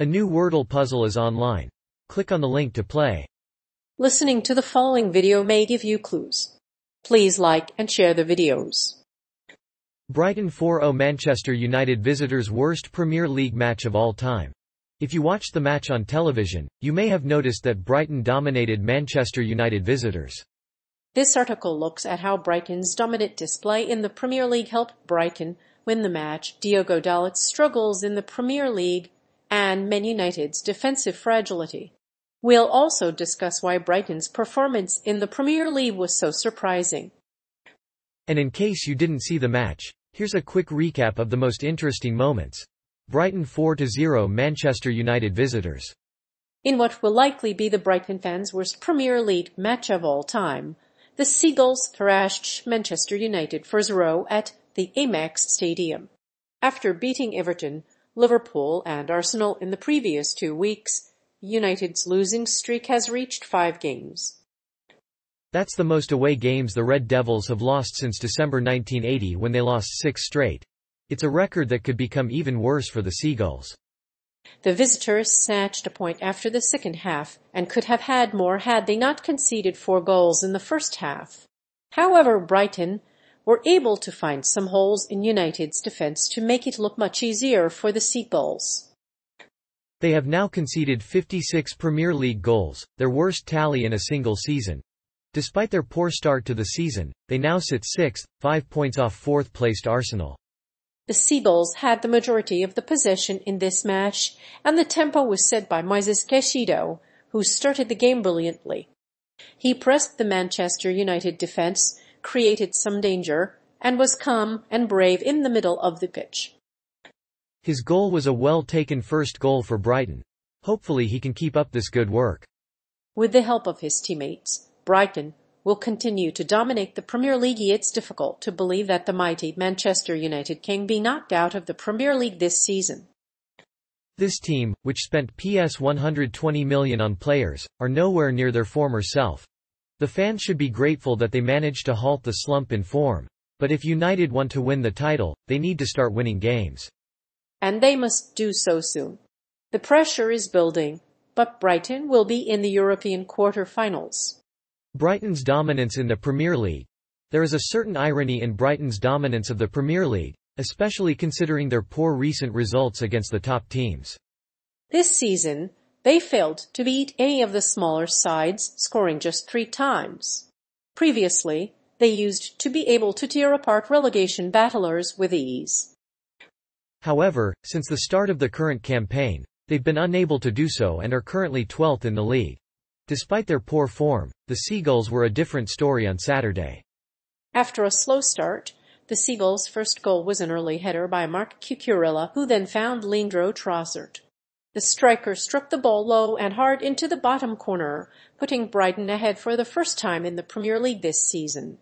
A new Wordle puzzle is online. Click on the link to play. Listening to the following video may give you clues. Please like and share the videos. Brighton 4-0 Manchester United visitors' worst Premier League match of all time. If you watched the match on television, you may have noticed that Brighton dominated Manchester United visitors. This article looks at how Brighton's dominant display in the Premier League helped Brighton win the match, Diogo Dalot's struggles in the Premier League, and Man United's defensive fragility. We'll also discuss why Brighton's performance in the Premier League was so surprising. And in case you didn't see the match, here's a quick recap of the most interesting moments. Brighton 4-0 Manchester United visitors. In what will likely be the Brighton fans' worst Premier League match of all time, the Seagulls thrashed Manchester United 4-0 at the Amex Stadium. After beating Everton, Liverpool and Arsenal in the previous 2 weeks, United's losing streak has reached 5 games. That's the most away games the Red Devils have lost since December 1980 when they lost 6 straight. It's a record that could become even worse for the Seagulls. The visitors snatched a point after the second half and could have had more had they not conceded 4 goals in the first half. However, Brighton were able to find some holes in United's defense to make it look much easier for the Seagulls. They have now conceded 56 Premier League goals, their worst tally in a single season. Despite their poor start to the season, they now sit 6th, 5 points off 4th-placed Arsenal. The Seagulls had the majority of the possession in this match, and the tempo was set by Moises Caicedo, who started the game brilliantly. He pressed the Manchester United defense, created some danger, and was calm and brave in the middle of the pitch. His goal was a well-taken first goal for Brighton. Hopefully he can keep up this good work. With the help of his teammates, Brighton will continue to dominate the Premier League. It's difficult to believe that the mighty Manchester United can be knocked out of the Premier League this season. This team, which spent £120 million on players, are nowhere near their former self. The fans should be grateful that they managed to halt the slump in form. But if United want to win the title, they need to start winning games. And they must do so soon. The pressure is building, but Brighton will be in the European quarter-finals. Brighton's dominance in the Premier League. There is a certain irony in Brighton's dominance of the Premier League, especially considering their poor recent results against the top teams. This season, they failed to beat any of the smaller sides, scoring just 3 times. Previously, they used to be able to tear apart relegation battlers with ease. However, since the start of the current campaign, they've been unable to do so and are currently 12th in the league. Despite their poor form, the Seagulls were a different story on Saturday. After a slow start, the Seagulls' first goal was an early header by Marc Cucurella, who then found Leandro Trossard. The striker struck the ball low and hard into the bottom corner, putting Brighton ahead for the first time in the Premier League this season.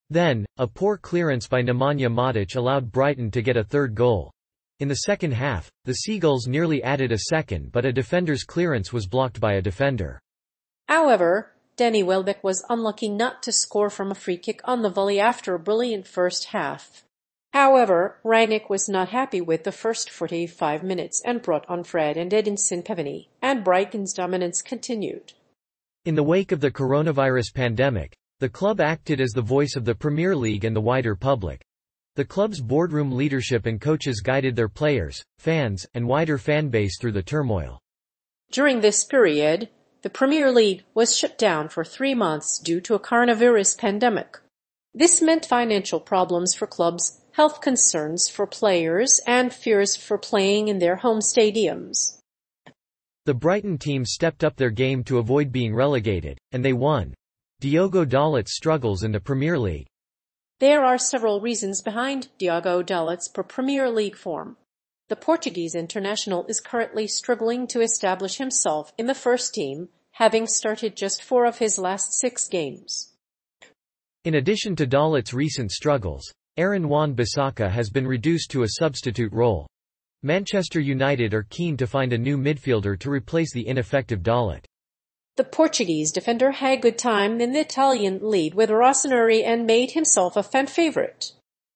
Then, a poor clearance by Nemanja Matic allowed Brighton to get a third goal. In the second half, the Seagulls nearly added a second, but a defender's clearance was blocked by a defender. However, Danny Welbeck was unlucky not to score from a free kick on the volley after a brilliant first half. However, Rangnick was not happy with the first 45 minutes and brought on Fred and Edinson Cavani, and Brighton's dominance continued. In the wake of the coronavirus pandemic, the club acted as the voice of the Premier League and the wider public. The club's boardroom leadership and coaches guided their players, fans, and wider fan base through the turmoil. During this period, the Premier League was shut down for 3 months due to a coronavirus pandemic. This meant financial problems for clubs, health concerns for players, and fears for playing in their home stadiums. The Brighton team stepped up their game to avoid being relegated, and they won. Diogo Dalot's struggles in the Premier League. There are several reasons behind Diogo Dalot's poor Premier League form. The Portuguese international is currently struggling to establish himself in the first team, having started just 4 of his last 6 games. In addition to Dalot's recent struggles, Aaron Wan-Bissaka has been reduced to a substitute role. Manchester United are keen to find a new midfielder to replace the ineffective Dalot. The Portuguese defender had a good time in the Italian league with Rossoneri and made himself a fan favorite.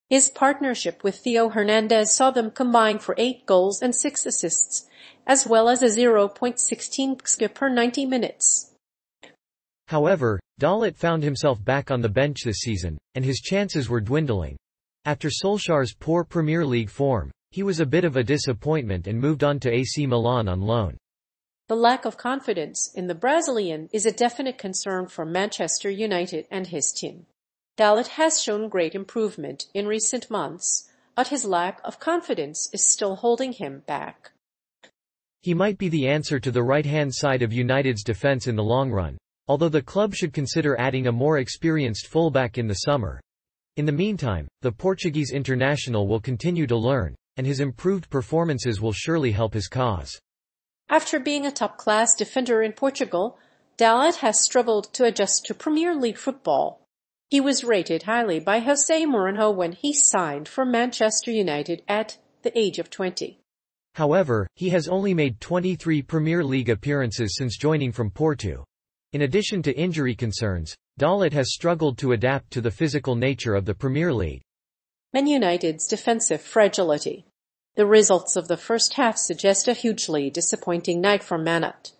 His partnership with Theo Hernandez saw them combine for 8 goals and 6 assists, as well as a 0.16 xG per 90 minutes. However, Dalit found himself back on the bench this season, and his chances were dwindling. After Solskjaer's poor Premier League form, he was a bit of a disappointment and moved on to AC Milan on loan. The lack of confidence in the Brazilian is a definite concern for Manchester United and his team. Dalit has shown great improvement in recent months, but his lack of confidence is still holding him back. He might be the answer to the right-hand side of United's defence in the long run, although the club should consider adding a more experienced fullback in the summer. In the meantime, the Portuguese international will continue to learn, and his improved performances will surely help his cause. After being a top-class defender in Portugal, Dalit has struggled to adjust to Premier League football. He was rated highly by José Mourinho when he signed for Manchester United at the age of 20. However, he has only made 23 Premier League appearances since joining from Porto. In addition to injury concerns, Dalit has struggled to adapt to the physical nature of the Premier League. Man United's defensive fragility. The results of the first half suggest a hugely disappointing night for Manut.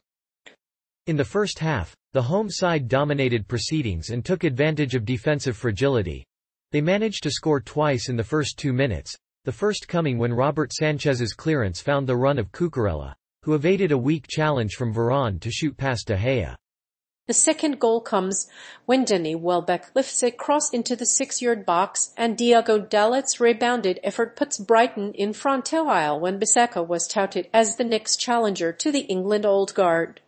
In the first half, the home side dominated proceedings and took advantage of defensive fragility. They managed to score twice in the first 2 minutes, the first coming when Robert Sanchez's clearance found the run of Cucurella, who evaded a weak challenge from Varane to shoot past De Gea. The second goal comes when Danny Welbeck lifts a cross into the 6-yard box and Diogo Dalit's rebounded effort puts Brighton in front a while when Bissaka was touted as the next challenger to the England Old Guard.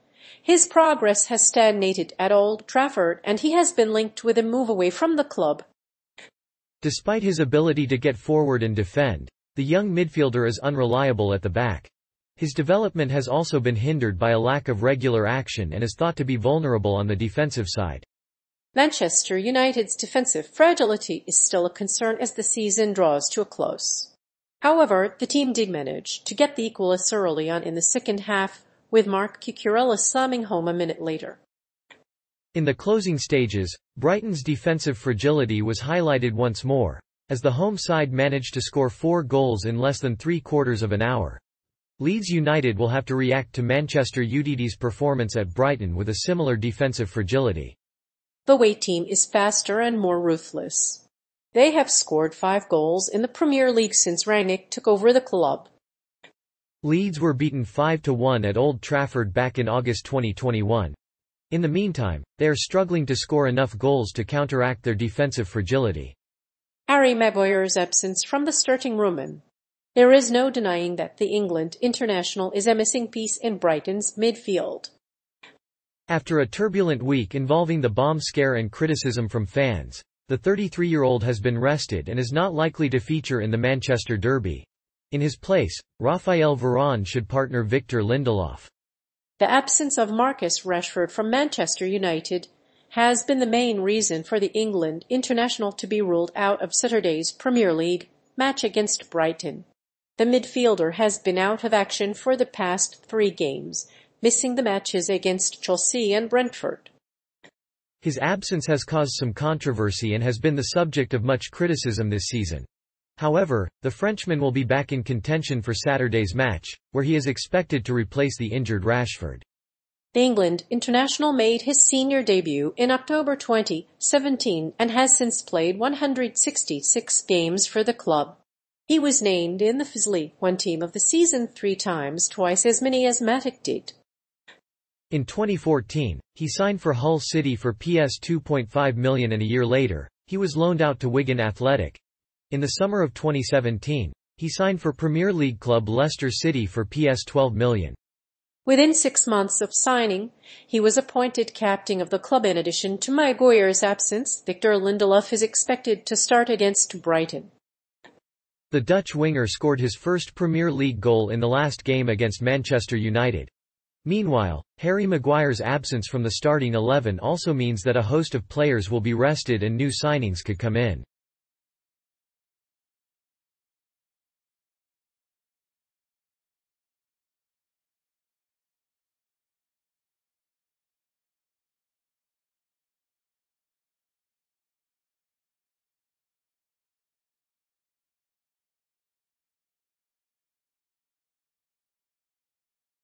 His progress has stagnated at Old Trafford and he has been linked with a move away from the club. Despite his ability to get forward and defend, the young midfielder is unreliable at the back. His development has also been hindered by a lack of regular action and is thought to be vulnerable on the defensive side. Manchester United's defensive fragility is still a concern as the season draws to a close. However, the team did manage to get the equaliser early on in the second half, with Marc Cucurella slamming home a minute later. In the closing stages, Brighton's defensive fragility was highlighted once more, as the home side managed to score 4 goals in less than 3/4 of an hour. Leeds United will have to react to Manchester United's performance at Brighton with a similar defensive fragility. The away team is faster and more ruthless. They have scored 5 goals in the Premier League since Rangnick took over the club. Leeds were beaten 5-1 at Old Trafford back in August 2021. In the meantime, they are struggling to score enough goals to counteract their defensive fragility. Harry Maguire's absence from the starting room. There is no denying that the England international is a missing piece in Brighton's midfield. After a turbulent week involving the bomb scare and criticism from fans, the 33-year-old has been rested and is not likely to feature in the Manchester derby. In his place, Raphael Varane should partner Victor Lindelof. The absence of Marcus Rashford from Manchester United has been the main reason for the England international to be ruled out of Saturday's Premier League match against Brighton. The midfielder has been out of action for the past 3 games, missing the matches against Chelsea and Brentford. His absence has caused some controversy and has been the subject of much criticism this season. However, the Frenchman will be back in contention for Saturday's match, where he is expected to replace the injured Rashford. The England international made his senior debut in October 2017 and has since played 166 games for the club. He was named in the FIS League One Team of the Season 3 times, twice as many as Matic did. In 2014, he signed for Hull City for PS £2.5 million and a year later, he was loaned out to Wigan Athletic. In the summer of 2017, he signed for Premier League club Leicester City for PS £12 million. Within 6 months of signing, he was appointed captain of the club. In addition to Maguire's absence, Victor Lindelof is expected to start against Brighton. The Dutch winger scored his first Premier League goal in the last game against Manchester United. Meanwhile, Harry Maguire's absence from the starting 11 also means that a host of players will be rested and new signings could come in.